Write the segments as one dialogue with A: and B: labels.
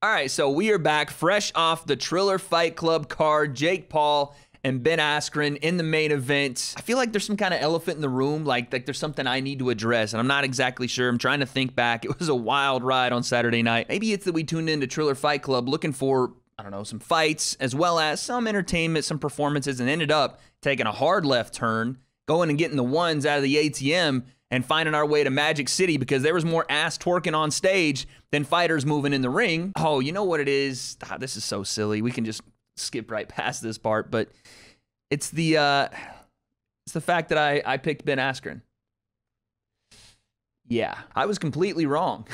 A: All right, so we are back fresh off the Triller Fight Club card. Jake Paul and Ben Askren in the main event. I feel like there's some kind of elephant in the room, like there's something I need to address, and I'm not exactly sure. I'm trying to think back. It was a wild ride on Saturday night. Maybe it's that we tuned into Triller Fight Club looking for, I don't know, some fights as well as some entertainment, some performances, and ended up taking a hard left turn, going and getting the ones out of the ATM and finding our way to Magic City because there was more ass twerking on stage than fighters moving in the ring. Oh, you know what it is? Ah, this is so silly. We can just skip right past this part, but it's the fact that I picked Ben Askren. Yeah, I was completely wrong.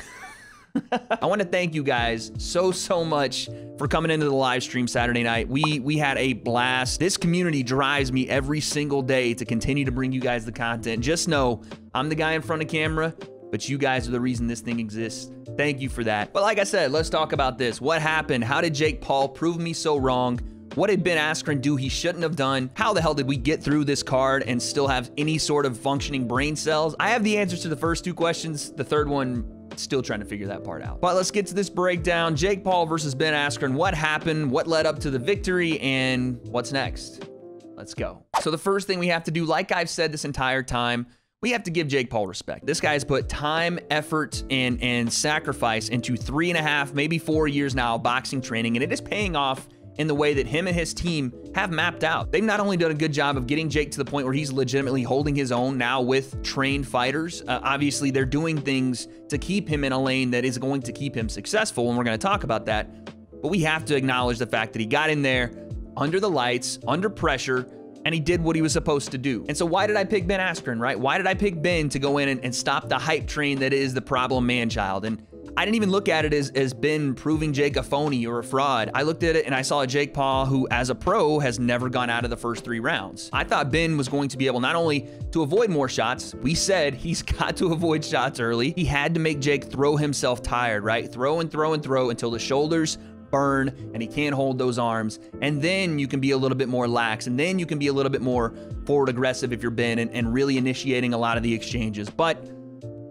A: I want to thank you guys so much for coming into the live stream Saturday night. We had a blast. This community drives me every single day to continue to bring you guys the content. Just know I'm the guy in front of camera, but you guys are the reason this thing exists. Thank you for that. But like I said, let's talk about this. What happened? How did Jake Paul prove me so wrong? What did Ben Askren do he shouldn't have done? How the hell did we get through this card and still have any sort of functioning brain cells? I have the answers to the first two questions. The third one, still trying to figure that part out. But let's get to this breakdown. Jake Paul versus Ben Askren. What happened? What led up to the victory? And what's next? Let's go. So the first thing we have to do, like I've said this entire time, we have to give Jake Paul respect. This guy's put time, effort, and sacrifice into 3.5, maybe 4 years now of boxing training, and it is paying off in the way that him and his team have mapped out. They've not only done a good job of getting Jake to the point where he's legitimately holding his own now with trained fighters. Obviously, they're doing things to keep him in a lane that is going to keep him successful, and we're going to talk about that. But we have to acknowledge the fact that he got in there under the lights, under pressure, and he did what he was supposed to do. And so why did I pick Ben Askren, right? Why did I pick Ben to go in and stop the hype train that is the problem man-child? And I didn't even look at it as Ben proving Jake a phony or a fraud. I looked at it and I saw a Jake Paul who, as a pro, has never gone out of the first 3 rounds. I thought Ben was going to be able not only to avoid more shots, we said he's got to avoid shots early. He had to make Jake throw himself tired, right? Throw and throw and throw until the shoulders burn and he can't hold those arms. And then you can be a little bit more lax. And then you can be a little bit more forward aggressive if you're Ben and really initiating a lot of the exchanges. But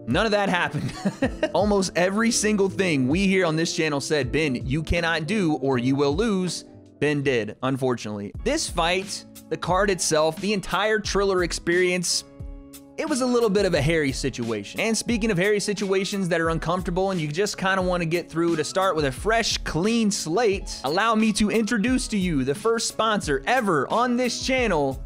A: none of that happened. Almost every single thing we here on this channel said, Ben, you cannot do or you will lose, Ben did, unfortunately. This fight, the card itself, the entire Triller experience, it was a little bit of a hairy situation. And speaking of hairy situations that are uncomfortable and you just kind of want to get through, to start with a fresh, clean slate, allow me to introduce to you the first sponsor ever on this channel.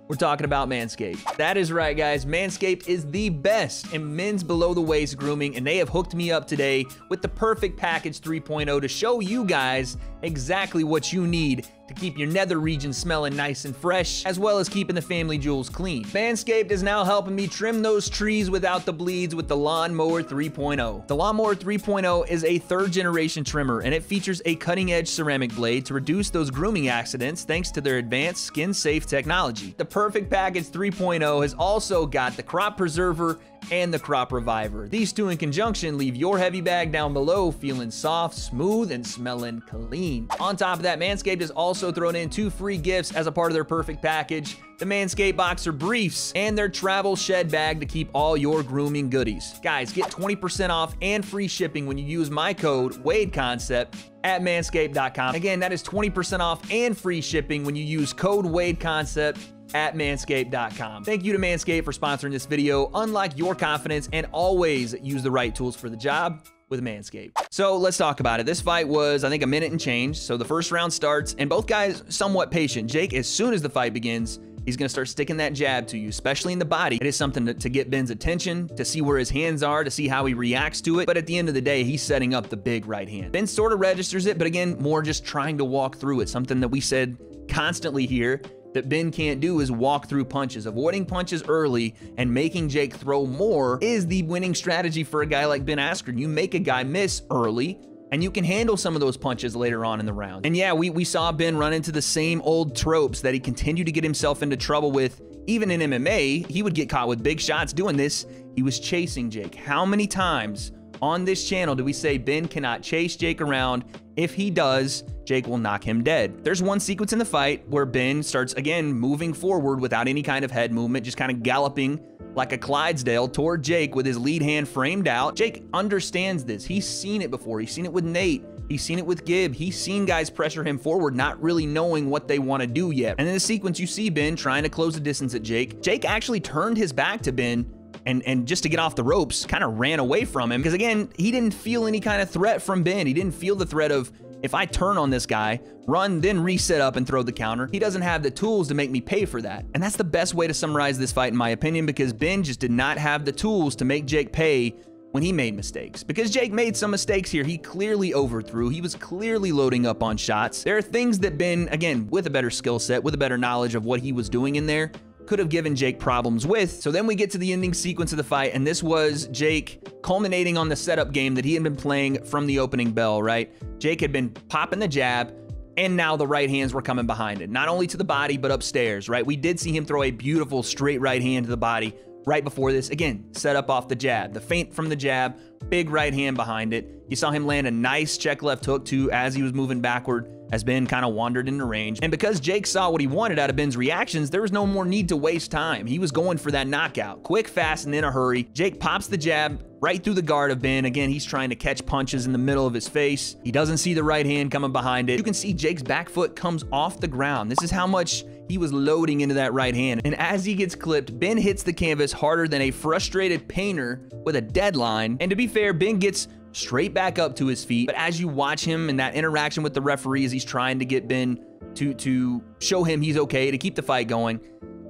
A: We're talking about Manscaped. That is right, guys. Manscaped is the best in men's below-the-waist grooming, and they have hooked me up today with the Perfect Package 3.0 to show you guys exactly what you need to keep your nether region smelling nice and fresh, as well as keeping the family jewels clean. Manscaped is now helping me trim those trees without the bleeds with the Lawnmower 3.0. The Lawnmower 3.0 is a 3rd-generation trimmer, and it features a cutting-edge ceramic blade to reduce those grooming accidents thanks to their advanced skin-safe technology. The Perfect Package 3.0 has also got the Crop Preserver and the Crop Reviver. These two in conjunction leave your heavy bag down below feeling soft, smooth, and smelling clean. On top of that, Manscaped has also thrown in 2 free gifts as a part of their Perfect Package: the Manscaped Boxer Briefs and their Travel Shed Bag to keep all your grooming goodies. Guys, get 20% off and free shipping when you use my code WADECONCEPT at manscaped.com. Again, that is 20% off and free shipping when you use code WADECONCEPT at manscaped.com. Thank you to Manscaped for sponsoring this video. Unlock your confidence and always use the right tools for the job with Manscaped. So let's talk about it. This fight was, I think, a minute and change. So the first round starts and both guys somewhat patient. Jake, as soon as the fight begins, he's going to start sticking that jab to you, especially in the body. It is something to get Ben's attention, to see where his hands are, to see how he reacts to it. But at the end of the day, he's setting up the big right hand. Ben sort of registers it, but again, more just trying to walk through it. Something that we said constantly here that Ben can't do is walk through punches. Avoiding punches early and making Jake throw more is the winning strategy for a guy like Ben Askren. You make a guy miss early, and you can handle some of those punches later on in the round. And yeah, we saw Ben run into the same old tropes that he continued to get himself into trouble with. Even in MMA, he would get caught with big shots doing this. He was chasing Jake. How many times on this channel do we say Ben cannot chase Jake around? If he does, Jake will knock him dead. There's one sequence in the fight where Ben starts, again, moving forward without any kind of head movement, just kind of galloping like a Clydesdale toward Jake with his lead hand framed out. Jake understands this. He's seen it before. He's seen it with Nate. He's seen it with Gib. He's seen guys pressure him forward, not really knowing what they want to do yet. And in the sequence, you see Ben trying to close the distance at Jake. Jake actually turned his back to Ben and just to get off the ropes, kind of ran away from him. Because again, he didn't feel any kind of threat from Ben. He didn't feel the threat of, if I turn on this guy, run, then reset up and throw the counter, he doesn't have the tools to make me pay for that. And that's the best way to summarize this fight, in my opinion, because Ben just did not have the tools to make Jake pay when he made mistakes. Because Jake made some mistakes here. He clearly overthrew. He was clearly loading up on shots. There are things that Ben, again, with a better skill set, with a better knowledge of what he was doing in there, could have given Jake problems with. So then we get to the ending sequence of the fight, and this was Jake culminating on the setup game that he had been playing from the opening bell, right? Jake had been popping the jab, and now the right hands were coming behind it. Not only to the body, but upstairs, right? We did see him throw a beautiful straight right hand to the body right before this. Again, set up off the jab. The feint from the jab, big right hand behind it. You saw him land a nice check left hook too as he was moving backward, as Ben kind of wandered into range. And because Jake saw what he wanted out of Ben's reactions, there was no more need to waste time. He was going for that knockout. Quick, fast, and in a hurry. Jake pops the jab right through the guard of Ben. Again, he's trying to catch punches in the middle of his face. He doesn't see the right hand coming behind it. You can see Jake's back foot comes off the ground. This is how much he was loading into that right hand. And as he gets clipped, Ben hits the canvas harder than a frustrated painter with a deadline. And to be fair, Ben gets straight back up to his feet. But as you watch him in that interaction with the referee as he's trying to get Ben to show him he's okay, to keep the fight going,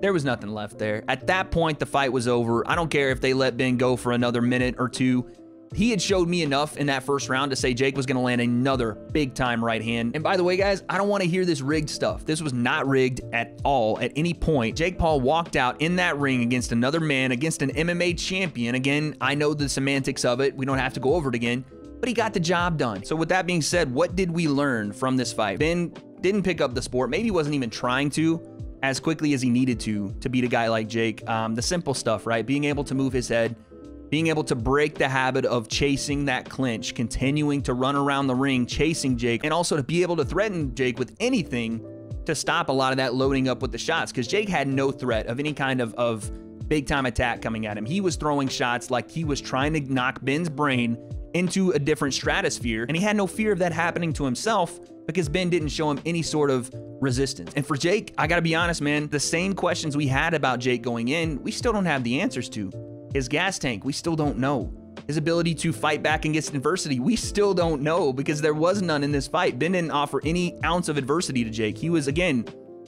A: there was nothing left there. At that point, the fight was over. I don't care if they let Ben go for another minute or two. He had showed me enough in that first round to say Jake was going to land another big-time right hand. And by the way, guys, I don't want to hear this rigged stuff. This was not rigged at all at any point. Jake Paul walked out in that ring against another man, against an MMA champion. Again, I know the semantics of it. We don't have to go over it again, but he got the job done. So with that being said, what did we learn from this fight? Ben didn't pick up the sport. Maybe he wasn't even trying to as quickly as he needed to beat a guy like Jake. The simple stuff, right? Being able to move his head, being able to break the habit of chasing that clinch, continuing to run around the ring, chasing Jake, and also to be able to threaten Jake with anything to stop a lot of that loading up with the shots, because Jake had no threat of any kind of big-time attack coming at him. He was throwing shots like he was trying to knock Ben's brain into a different stratosphere, and he had no fear of that happening to himself because Ben didn't show him any sort of resistance. And for Jake, I gotta be honest, man, the same questions we had about Jake going in, we still don't have the answers to. His gas tank, we still don't know. His ability to fight back against adversity, we still don't know, because there was none in this fight. Ben didn't offer any ounce of adversity to Jake. He was, again,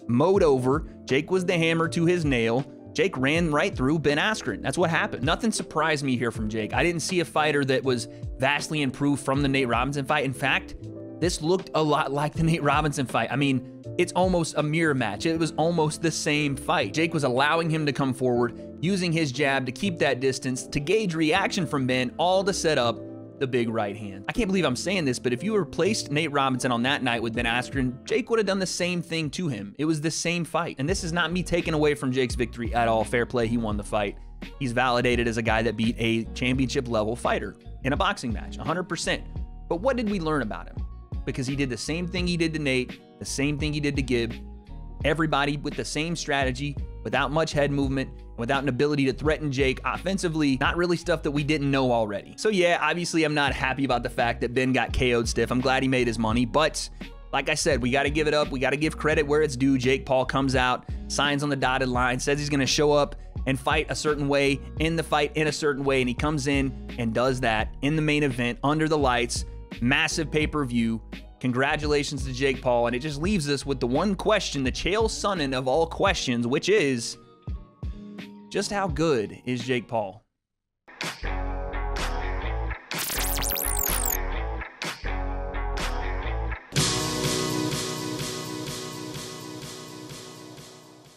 A: mowed over. Jake was the hammer to his nail. Jake ran right through Ben Askren. That's what happened. Nothing surprised me here from Jake. I didn't see a fighter that was vastly improved from the Nate Robinson fight. In fact, this looked a lot like the Nate Robinson fight. I mean, it's almost a mirror match. It was almost the same fight. Jake was allowing him to come forward, using his jab to keep that distance, to gauge reaction from Ben, all to set up the big right hand. I can't believe I'm saying this, but if you replaced Nate Robinson on that night with Ben Askren, Jake would have done the same thing to him. It was the same fight. And this is not me taking away from Jake's victory at all. Fair play, he won the fight. He's validated as a guy that beat a championship level fighter in a boxing match, 100%. But what did we learn about him? Because he did the same thing he did to Nate, the same thing he did to Gib. Everybody with the same strategy, without much head movement, without an ability to threaten Jake offensively. Not really stuff that we didn't know already. So yeah, obviously I'm not happy about the fact that Ben got KO'd stiff. I'm glad he made his money, but like I said, we got to give it up. We got to give credit where it's due. Jake Paul comes out, signs on the dotted line, says he's going to show up and fight a certain way, in the fight in a certain way, and he comes in and does that in the main event under the lights. Massive pay-per-view. Congratulations to Jake Paul, and it just leaves us with the one question, the Chael Sonnen of all questions, which is, just how good is Jake Paul?